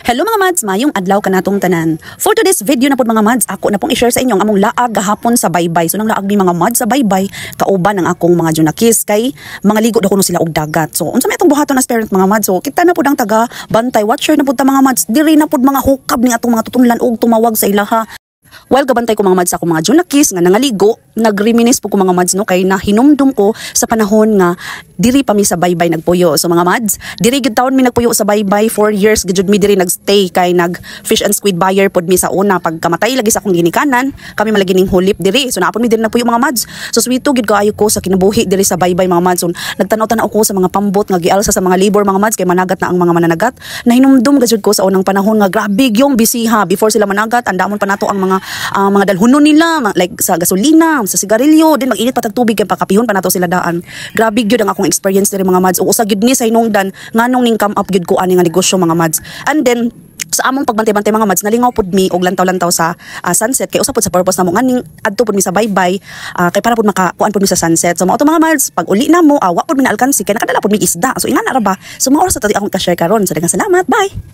Hello mga mads, mayong adlaw kanatong tanan. For today's video na pod mga mads, ako na pong i-share sa inyo ang among laag gahapon sa baybay. So nang laag ni mga mads sa baybay, kauban ang akong mga junakis kay mga ligo daw kuno sila og dagat. So unsa may atong buhaton as parent mga mads? So kita na pod ang taga bantay watcher na pod ta mga mads. Diri na pod mga hukab ni atong mga tutunlan og tumawag sa ilaha. While gabantay ko mga mads ako mga junakis nga nangaligo, nagreminis po ko mga mads no kay nahinumdum ko sa panahon nga diri pa mi sa baybay nagpuyo. So mga mads, diri gid taon mi nagpuyo sa baybay 4 years gid mi diri nagstay kay nag fish and squid buyer pod mi sa una pagkamatay lagi sa akong ginikanan, kami malagi ning hulip diri. So naapon mi diri nagpuyo mga mads. So sweeto gid kaayo ko sa kinabuhi diri sa baybay mga mads. So nagtanaw-tanaw ko sa mga pambot nga gialsa sa mga labor mga mads kay managat na ang mga mananagat. Nahinumdum gid ko sa unang panahon nga grabe yung bisiha before sila managat, andamon pa nato ang mga dalhunon nila like sa gasolina, sa sigarilyo, din mag-init pa tag tubig kay pakapihon pa nato sila daan. Grabe gyud ang akong experience diri mga mads. Usa gid ni sa hinungdan nganong ning come up gid ko ani nga negosyo mga mads. And then sa among pagbantay-bantay mga mads, nalingaw pod mi og lantaw-lantaw sa sunset kay usa pod sa purpose namo nganing adto pod mi sa baybay kay para pod makakuan pod mi sa sunset. So mao to mga mads, pag uli namo wa pod mi na alkansi kay nakadala pod mi isda. So ingana ra ba? So mga oras ta akong ka-share karon. So daghang salamat. Bye.